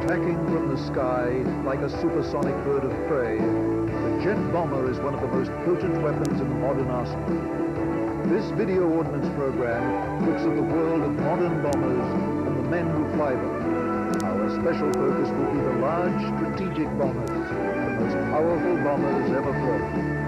Attacking from the sky like a supersonic bird of prey, the jet bomber is one of the most potent weapons in the modern arsenal. This video ordnance program looks at the world of modern bombers and the men who fly them. Our special focus will be the large strategic bombers, the most powerful bombers ever flown.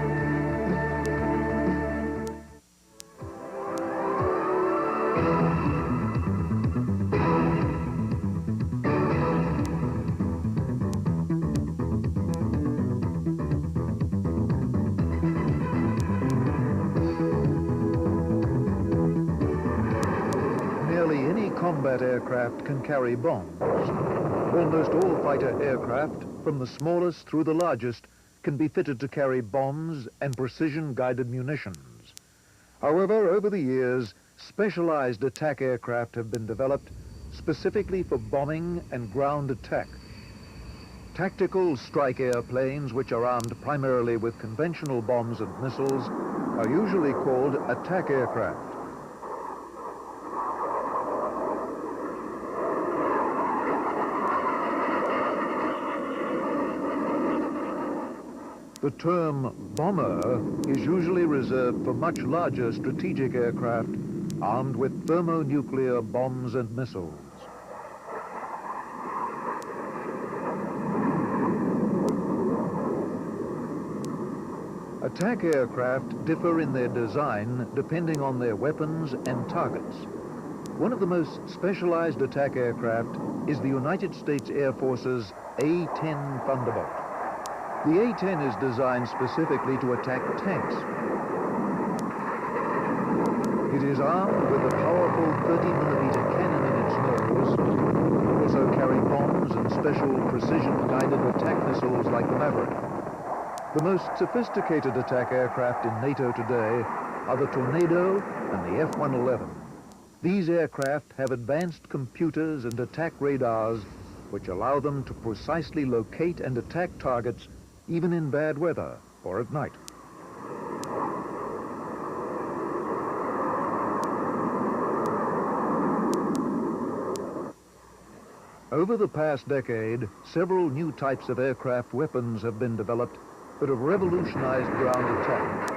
Combat aircraft can carry bombs. Almost all fighter aircraft, from the smallest through the largest, can be fitted to carry bombs and precision-guided munitions. However, over the years, specialized attack aircraft have been developed specifically for bombing and ground attack. Tactical strike airplanes, which are armed primarily with conventional bombs and missiles, are usually called attack aircraft. The term bomber is usually reserved for much larger strategic aircraft armed with thermonuclear bombs and missiles. Attack aircraft differ in their design depending on their weapons and targets. One of the most specialized attack aircraft is the United States Air Force's A-10 Thunderbolt. The A-10 is designed specifically to attack tanks. It is armed with a powerful 30mm cannon in its nose. It can also carry bombs and special precision-guided attack missiles like the Maverick. The most sophisticated attack aircraft in NATO today are the Tornado and the F-111. These aircraft have advanced computers and attack radars which allow them to precisely locate and attack targets even in bad weather or at night. Over the past decade, several new types of aircraft weapons have been developed that have revolutionized ground attack.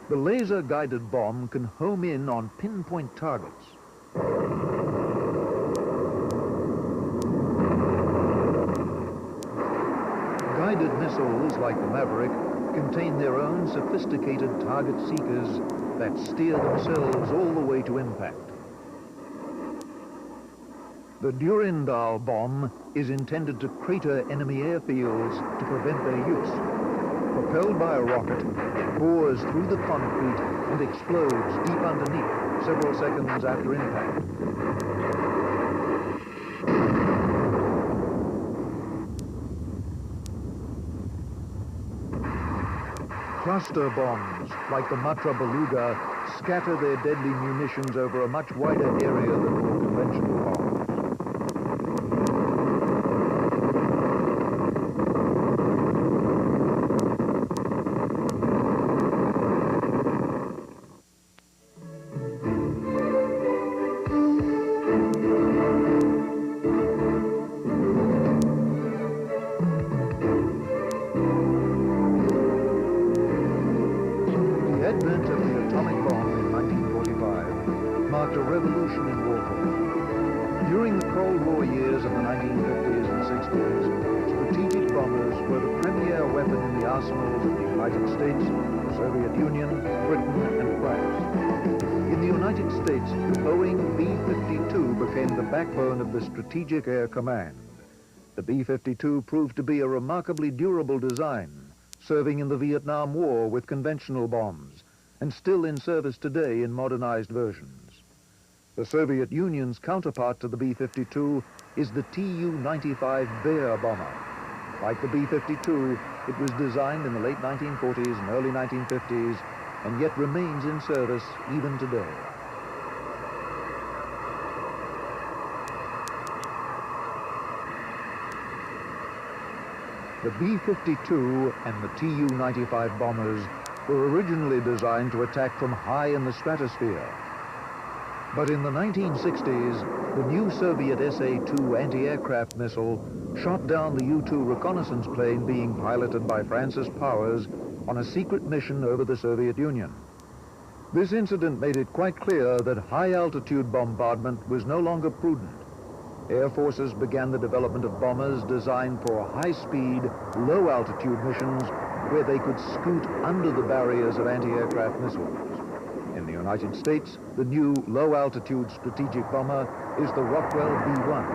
The laser-guided bomb can home in on pinpoint targets. Guided missiles like the Maverick contain their own sophisticated target seekers that steer themselves all the way to impact. The Durandal bomb is intended to crater enemy airfields to prevent their use. Propelled by a rocket, it bores through the concrete and explodes deep underneath several seconds after impact. Cluster bombs, like the Matra Beluga, scatter their deadly munitions over a much wider area than more conventional bombs. The advent of the atomic bomb in 1945 marked a revolution in warfare. During the Cold War years of the 1950s and 60s, strategic bombers were the premier weapon in the arsenals of the United States, the Soviet Union, Britain, and France. In the United States, the Boeing B-52 became the backbone of the Strategic Air Command. The B-52 proved to be a remarkably durable design, serving in the Vietnam War with conventional bombs, and still in service today in modernized versions. The Soviet Union's counterpart to the B-52 is the Tu-95 Bear bomber. Like the B-52, it was designed in the late 1940s and early 1950s, and yet remains in service even today. The B-52 and the Tu-95 bombers were originally designed to attack from high in the stratosphere. But in the 1960s, the new Soviet SA-2 anti-aircraft missile shot down the U-2 reconnaissance plane being piloted by Francis Powers on a secret mission over the Soviet Union. This incident made it quite clear that high-altitude bombardment was no longer prudent. Air forces began the development of bombers designed for high-speed, low-altitude missions where they could scoot under the barriers of anti-aircraft missiles. In the United States, the new low-altitude strategic bomber is the Rockwell B-1.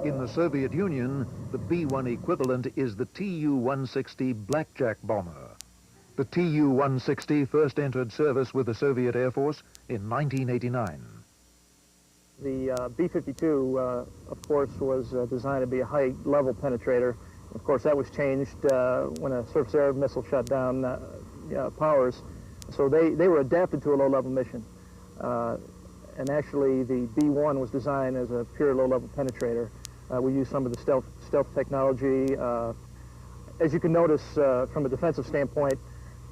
In the Soviet Union, the B-1 equivalent is the Tu-160 Blackjack bomber. The Tu-160 first entered service with the Soviet Air Force in 1989. The B-52, of course, was designed to be a high-level penetrator. Of course, that was changed when a surface-air missile shot down Powers. So they were adapted to a low-level mission. And actually, the B-1 was designed as a pure low-level penetrator. We used some of the stealth technology. As you can notice from a defensive standpoint,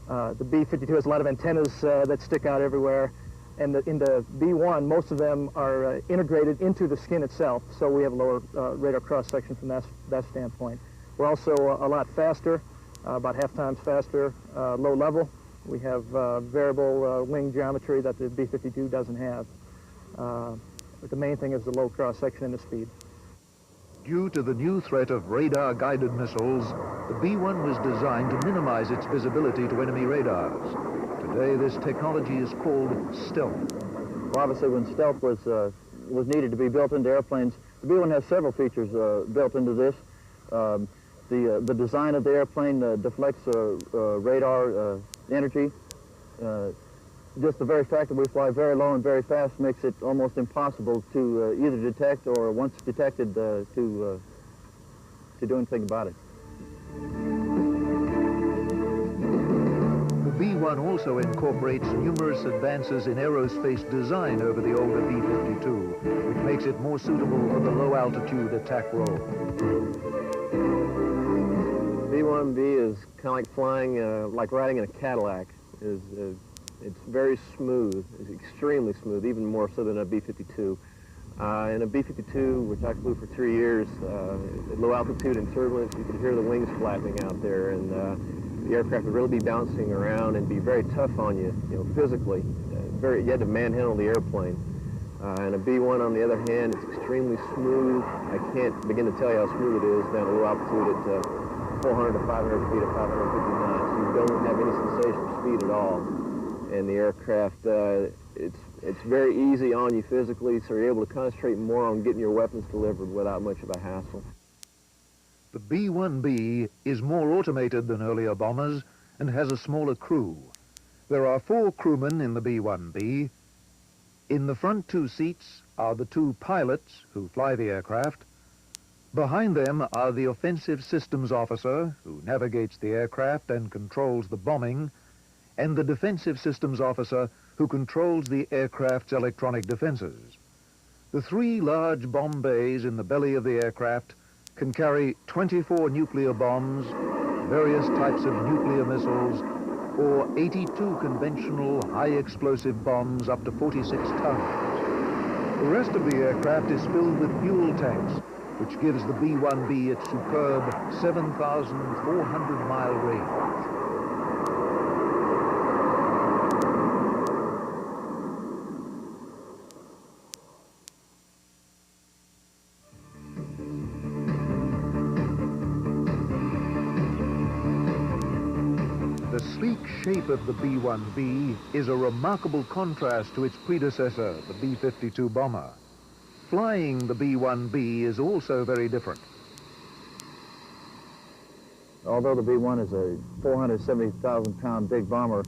the B-52 has a lot of antennas that stick out everywhere. And in the B-1, most of them are integrated into the skin itself, so we have a lower radar cross-section from that standpoint. We're also a lot faster, about half times faster, low level. We have variable wing geometry that the B-52 doesn't have. But the main thing is the low cross-section and the speed. Due to the new threat of radar-guided missiles, the B-1 was designed to minimize its visibility to enemy radars. Today, this technology is called stealth. Well, obviously, when stealth was needed to be built into airplanes, the B-1 has several features built into this. The design of the airplane deflects radar energy. Just the very fact that we fly very low and very fast makes it almost impossible to either detect or, once detected, to do anything about it. The B-1 also incorporates numerous advances in aerospace design over the older B-52, which makes it more suitable for the low-altitude attack role. B-1B is kind of like flying, like riding in a Cadillac. It's very smooth. It's extremely smooth, even more so than a B-52. In a B-52, which I flew for 3 years, at low altitude and turbulence, you could hear the wings flapping out there, and the aircraft would really be bouncing around and be very tough on you, physically. You had to manhandle the airplane. And a B-1, on the other hand, it's extremely smooth. I can't begin to tell you how smooth it is down at low altitude at 400 to 500 feet at 550 knots. You don't have any sensation of speed at all. And the aircraft, it's very easy on you physically, so you're able to concentrate more on getting your weapons delivered without much of a hassle. The B-1B is more automated than earlier bombers and has a smaller crew. There are 4 crewmen in the B-1B. In the front 2 seats are the 2 pilots who fly the aircraft. Behind them are the offensive systems officer who navigates the aircraft and controls the bombing, and the defensive systems officer who controls the aircraft's electronic defenses. The 3 large bomb bays in the belly of the aircraft can carry 24 nuclear bombs, various types of nuclear missiles, or 82 conventional high-explosive bombs up to 46 tons. The rest of the aircraft is filled with fuel tanks, which gives the B-1B its superb 7,400-mile range. The sleek shape of the B-1B is a remarkable contrast to its predecessor, the B-52 bomber. Flying the B-1B is also very different. Although the B-1 is a 470,000-pound big bomber,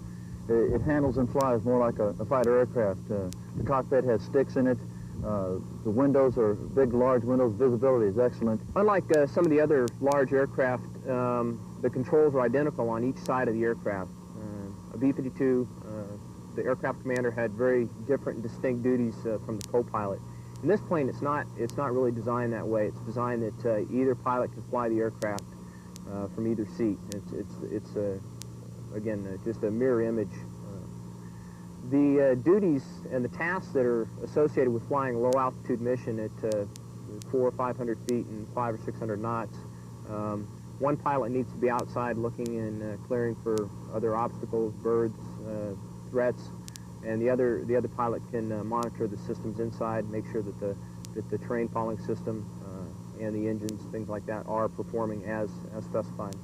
it handles and flies more like a fighter aircraft. The cockpit has sticks in it. The windows are big, large windows. Visibility is excellent. Unlike some of the other large aircraft, the controls are identical on each side of the aircraft. A B-52, the aircraft commander had very different and distinct duties from the co-pilot. In this plane, it's not really designed that way. It's designed that either pilot can fly the aircraft from either seat. It's again, just a mirror image. The duties and the tasks that are associated with flying a low-altitude mission at 400 or 500 feet and 500 or 600 knots, one pilot needs to be outside looking and clearing for other obstacles, birds, threats, and the other pilot can monitor the systems inside, make sure that the terrain following system and the engines, things like that, are performing as specified.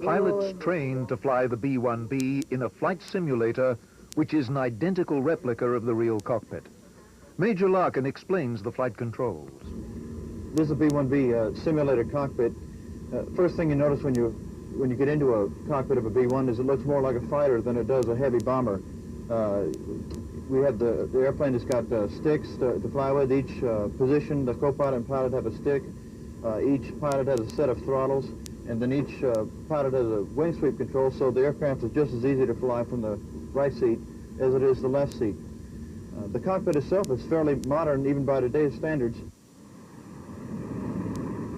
Pilots trained to fly the B-1B in a flight simulator which is an identical replica of the real cockpit. Major Larkin explains the flight controls. This is a B-1B simulator cockpit. First thing you notice when you get into a cockpit of a B-1 is it looks more like a fighter than it does a heavy bomber. We have the airplane has got sticks to fly with. Each position, the co-pilot and pilot have a stick. Each pilot has a set of throttles, and then each pilot has a wing sweep control, so the aircraft is just as easy to fly from the right seat as it is the left seat. The cockpit itself is fairly modern, even by today's standards.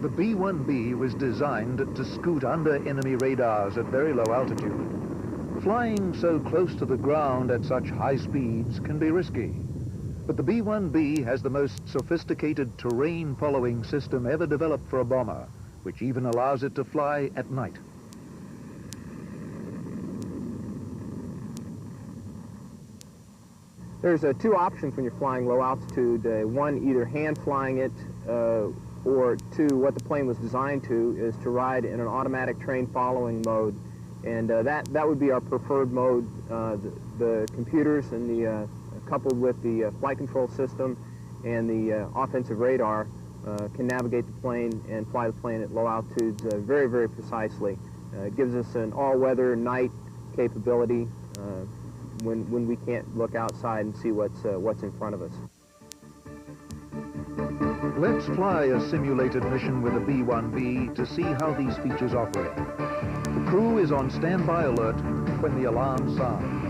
The B-1B was designed to scoot under enemy radars at very low altitude. Flying so close to the ground at such high speeds can be risky. But the B-1B has the most sophisticated terrain-following system ever developed for a bomber, which even allows it to fly at night. There's two options when you're flying low altitude. One, either hand flying it, or two, what the plane was designed to is to ride in an automatic terrain following mode. And that would be our preferred mode. The computers and the coupled with the flight control system and the offensive radar can navigate the plane and fly the plane at low altitudes very, very precisely. It gives us an all-weather night capability when we can't look outside and see what's in front of us. Let's fly a simulated mission with a B-1B to see how these features operate. The crew is on standby alert when the alarm sounds.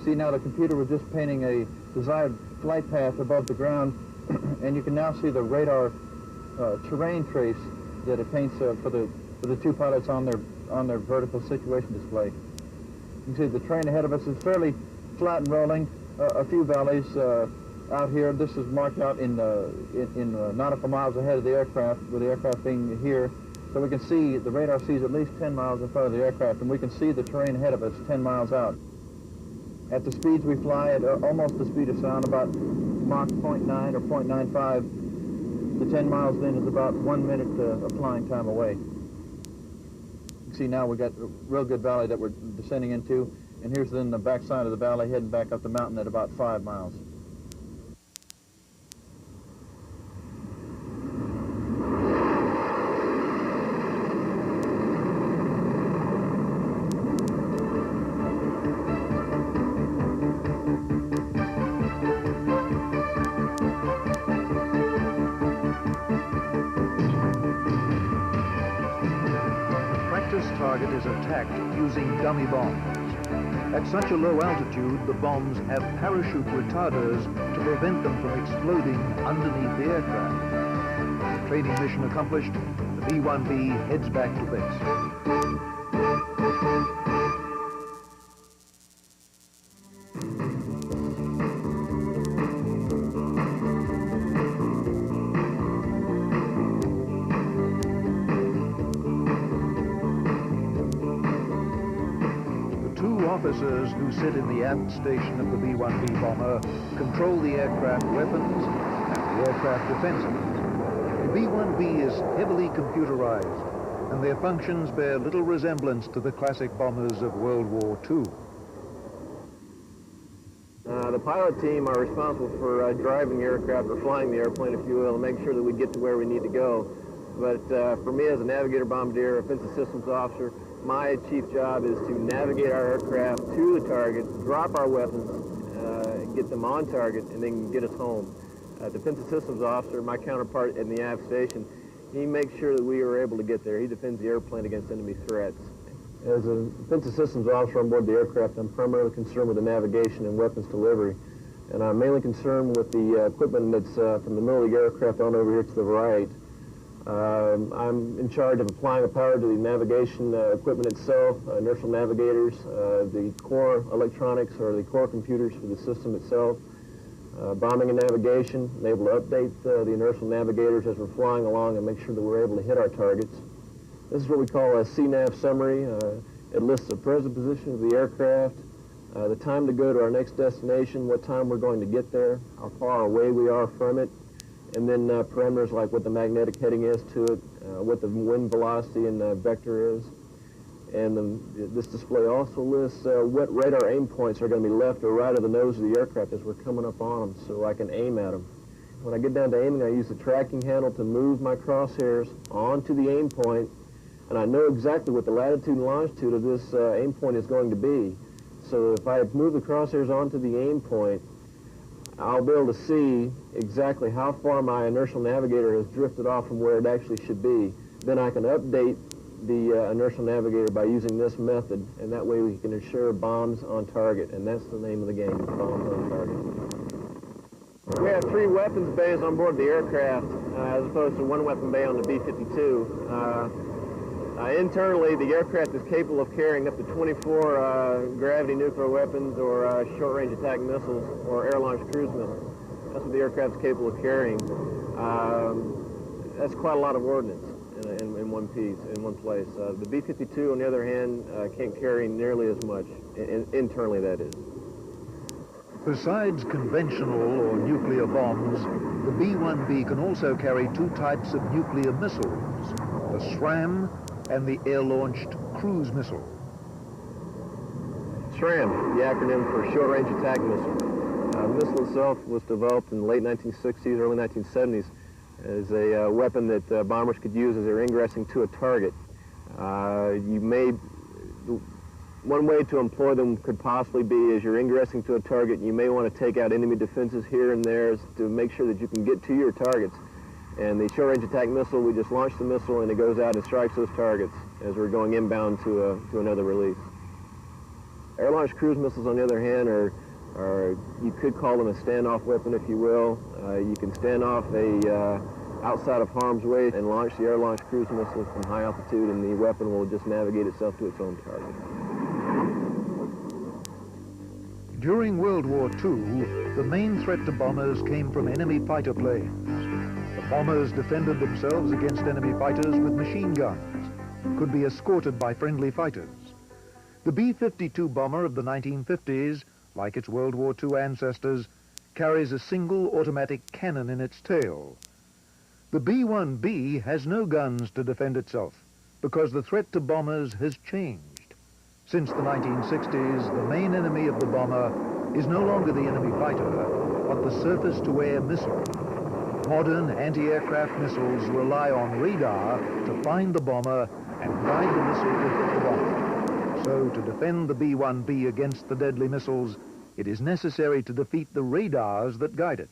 See now the computer was just painting a desired flight path above the ground, and you can now see the radar terrain trace that it paints for the two pilots on their vertical situation display. You can see the terrain ahead of us is fairly flat and rolling. A few valleys out here. This is marked out in nautical miles ahead of the aircraft, with the aircraft being here. So we can see the radar sees at least 10 miles in front of the aircraft, and we can see the terrain ahead of us 10 miles out. At the speeds we fly at almost the speed of sound, about Mach 0.9 or 0.95, the 10 miles then is about 1 minute of flying time away. You see now we've got a real good valley that we're descending into, and here's then the back side of the valley heading back up the mountain at about 5 miles. Target is attacked using dummy bombs. At such a low altitude, the bombs have parachute retarders to prevent them from exploding underneath the aircraft. Training mission accomplished, the B-1B heads back to base. Officers who sit in the aft station of the B-1B bomber control the aircraft weapons and the aircraft defenses. The B-1B is heavily computerized, and their functions bear little resemblance to the classic bombers of World War II. The pilot team are responsible for driving the aircraft, or flying the airplane, if you will, and make sure that we get to where we need to go. But for me as a navigator bombardier, offensive systems officer, my chief job is to navigate our aircraft to the target, drop our weapons, get them on target, and then get us home. Defensive systems officer, my counterpart in the aft station, he makes sure that we are able to get there. He defends the airplane against enemy threats. As a defensive systems officer on board the aircraft, I'm primarily concerned with the navigation and weapons delivery. And I'm mainly concerned with the equipment that's from the middle of the aircraft on over here to the right. I'm in charge of applying the power to the navigation equipment itself, inertial navigators, the core electronics or the core computers for the system itself, bombing and navigation, and able to update the inertial navigators as we're flying along and make sure that we're able to hit our targets. This is what we call a CNAV summary. It lists the present position of the aircraft, the time to go to our next destination, what time we're going to get there, how far away we are from it, and then parameters like what the magnetic heading is to it, what the wind velocity and vector is. And this display also lists what radar aim points are going to be left or right of the nose of the aircraft as we're coming up on them, so I can aim at them. When I get down to aiming, I use the tracking handle to move my crosshairs onto the aim point, and I know exactly what the latitude and longitude of this aim point is going to be. So if I move the crosshairs onto the aim point, I'll be able to see exactly how far my inertial navigator has drifted off from where it actually should be. Then I can update the inertial navigator by using this method, and that way we can ensure bombs on target, and that's the name of the game, bombs on target. We have 3 weapons bays on board the aircraft, as opposed to 1 weapon bay on the B-52. Internally, the aircraft is capable of carrying up to 24 gravity nuclear weapons or short-range attack missiles or air-launched cruise missiles. That's what the aircraft is capable of carrying. That's quite a lot of ordnance in one piece, in one place. The B-52, on the other hand, can't carry nearly as much, internally that is. Besides conventional or nuclear bombs, the B-1B can also carry 2 types of nuclear missiles, the SRAM and the air-launched cruise missile. SRAM, the acronym for Short-Range Attack Missile. The missile itself was developed in the late 1960s, early 1970s as a weapon that bombers could use as they're ingressing to a target. One way to employ them could possibly be as you're ingressing to a target, you may want to take out enemy defenses here and there to make sure that you can get to your targets. And the short-range attack missile, we just launch the missile and it goes out and strikes those targets as we're going inbound to another release. Air-launched cruise missiles, on the other hand, are you could call them a standoff weapon, if you will. You can stand off outside of harm's way and launch the air-launched cruise missile from high altitude, and the weapon will just navigate itself to its own target. During World War II, the main threat to bombers came from enemy fighter planes. The bombers defended themselves against enemy fighters with machine guns, could be escorted by friendly fighters. The B-52 bomber of the 1950s like its World War II ancestors, carries a single automatic cannon in its tail. The B-1B has no guns to defend itself because the threat to bombers has changed. Since the 1960s, the main enemy of the bomber is no longer the enemy fighter, but the surface-to-air missile. Modern anti-aircraft missiles rely on radar to find the bomber and guide the missile to hit the bomber. So to defend the B-1B against the deadly missiles, it is necessary to defeat the radars that guide it.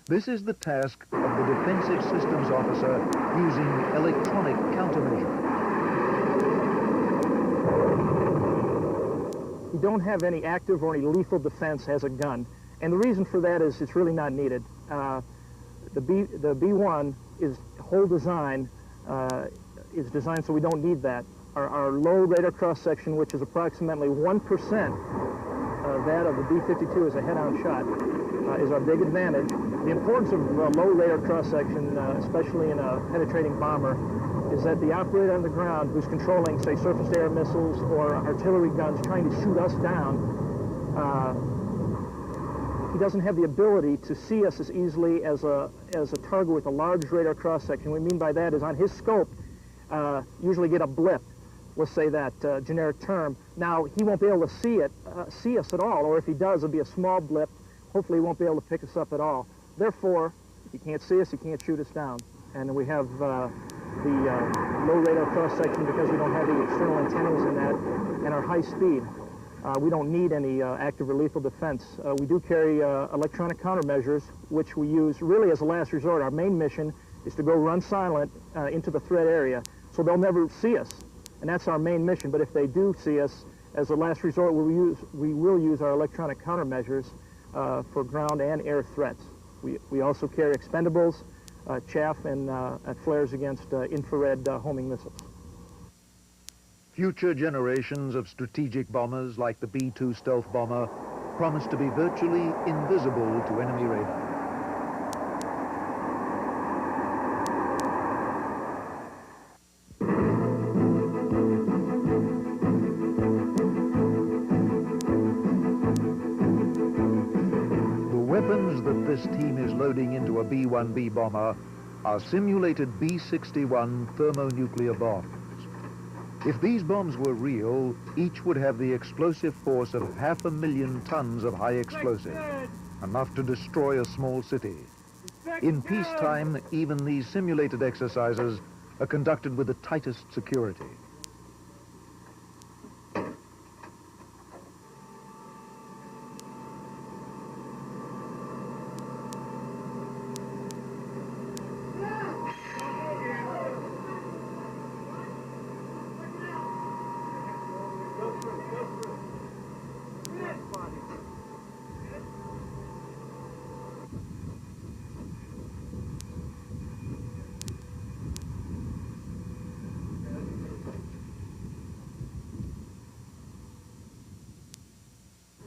This is the task of the Defensive Systems Officer using electronic countermeasure. You don't have any active or any lethal defense as a gun. And the reason for that is it's really not needed. The B-1 is whole design is designed so we don't need that. Our low radar cross-section, which is approximately 1% that of the B-52 is a head-on shot, is our big advantage. The importance of low radar cross-section, especially in a penetrating bomber, is that the operator on the ground who's controlling, say, surface-to-air missiles or artillery guns trying to shoot us down, he doesn't have the ability to see us as easily as a target with a large radar cross-section. What we mean by that is on his scope, usually get a blip, let's say that generic term. Now, he won't be able to see us at all, or if he does, it'll be a small blip. Hopefully, he won't be able to pick us up at all. Therefore, if he can't see us, he can't shoot us down. And we have the low radar cross-section because we don't have the external antennas in that, and our high speed. We don't need any active or lethal defense. We do carry electronic countermeasures, which we use really as a last resort. Our main mission is to go run silent into the threat area, so they'll never see us. And that's our main mission. But if they do see us, as a last resort, we will use our electronic countermeasures for ground and air threats. We also carry expendables, chaff, and flares against infrared homing missiles. Future generations of strategic bombers like the B-2 stealth bomber promise to be virtually invisible to enemy radar. The weapons that this team is loading into a B-1B bomber are simulated B-61 thermonuclear bombs. If these bombs were real, each would have the explosive force of 500,000 tons of high explosive, enough to destroy a small city. In peacetime, even these simulated exercises are conducted with the tightest security.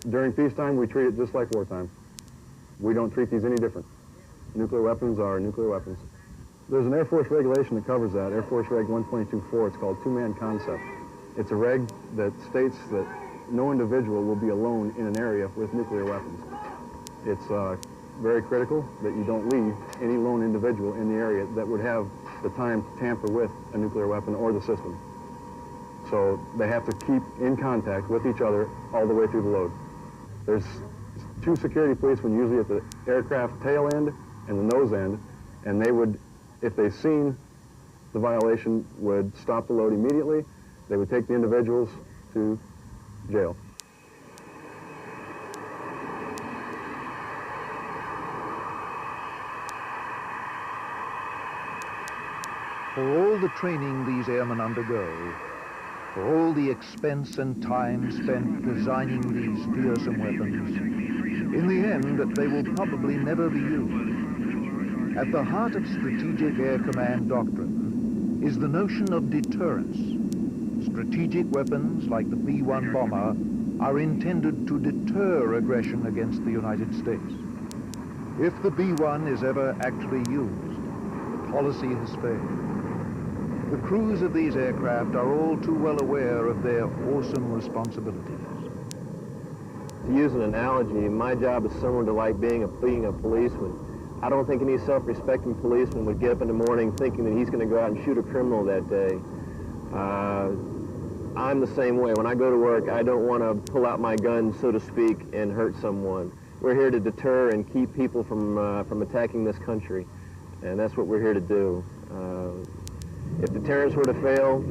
During peacetime, we treat it just like wartime. We don't treat these any different. Nuclear weapons are nuclear weapons. There's an Air Force regulation that covers that, Air Force Reg 1.24. It's called two-man concept. It's a reg that states that no individual will be alone in an area with nuclear weapons. It's very critical that you don't leave any lone individual in the area that would have the time to tamper with a nuclear weapon or the system. So they have to keep in contact with each other all the way through the load. There's two security policemen usually at the aircraft tail end and the nose end, and they would, if they've seen the violation, would stop the load immediately. They would take the individuals to jail. For all the training these airmen undergo, for all the expense and time spent designing these fearsome weapons, in the end, they will probably never be used. At the heart of Strategic Air Command doctrine is the notion of deterrence. Strategic weapons like the B-1 bomber are intended to deter aggression against the United States. If the B-1 is ever actually used, the policy has failed. The crews of these aircraft are all too well aware of their awesome responsibilities. To use an analogy, my job is similar to like being a policeman. I don't think any self-respecting policeman would get up in the morning thinking that he's going to go out and shoot a criminal that day. I'm the same way. When I go to work, I don't want to pull out my gun, so to speak, and hurt someone. We're here to deter and keep people from attacking this country, and that's what we're here to do. If deterrence were to fail,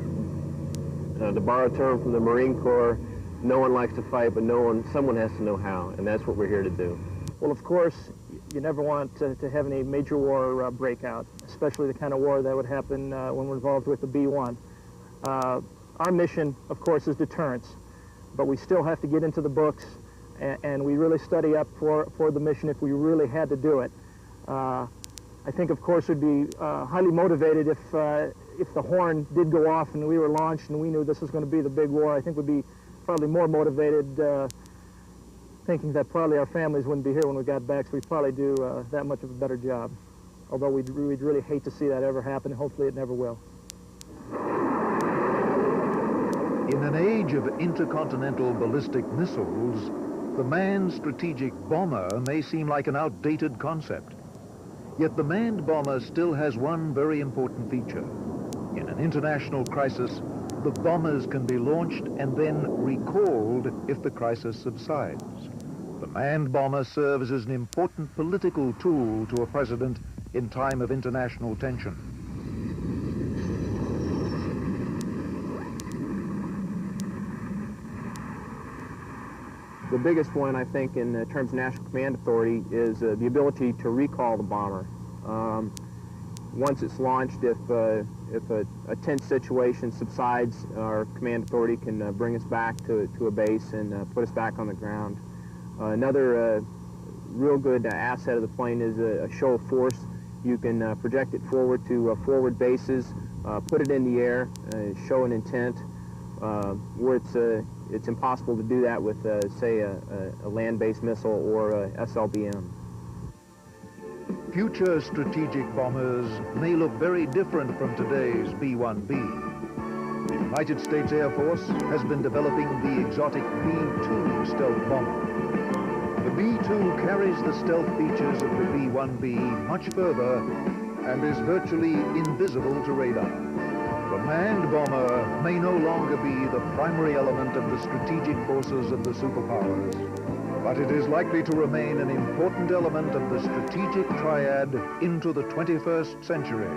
to borrow a term from the Marine Corps, no one likes to fight, but someone has to know how, and that's what we're here to do. Well, of course, you never want to have any major war break out, especially the kind of war that would happen when we're involved with the B-1. Our mission, of course, is deterrence, but we still have to get into the books, and we really study up for the mission if we really had to do it. I think, of course, we'd be highly motivated if the horn did go off and we were launched and we knew this was going to be the big war. I think we'd be probably more motivated thinking that probably our families wouldn't be here when we got back, so we'd probably do that much of a better job. Although we'd really hate to see that ever happen, and hopefully it never will. In an age of intercontinental ballistic missiles, the manned strategic bomber may seem like an outdated concept. Yet the manned bomber still has one very important feature. In an international crisis, the bombers can be launched and then recalled if the crisis subsides. The manned bomber serves as an important political tool to a president in time of international tension. The biggest one, I think, in terms of National Command Authority is the ability to recall the bomber. Once it's launched, if a tense situation subsides, our Command Authority can bring us back to a base and put us back on the ground. Another real good asset of the plane is a show of force. You can project it forward to forward bases, put it in the air, show an intent, where it's impossible to do that with, say, a land-based missile or a SLBM. Future strategic bombers may look very different from today's B-1B. The United States Air Force has been developing the exotic B-2 stealth bomber. The B-2 carries the stealth features of the B-1B much further and is virtually invisible to radar. The manned bomber may no longer be the primary element of the strategic forces of the superpowers, but it is likely to remain an important element of the strategic triad into the 21st century.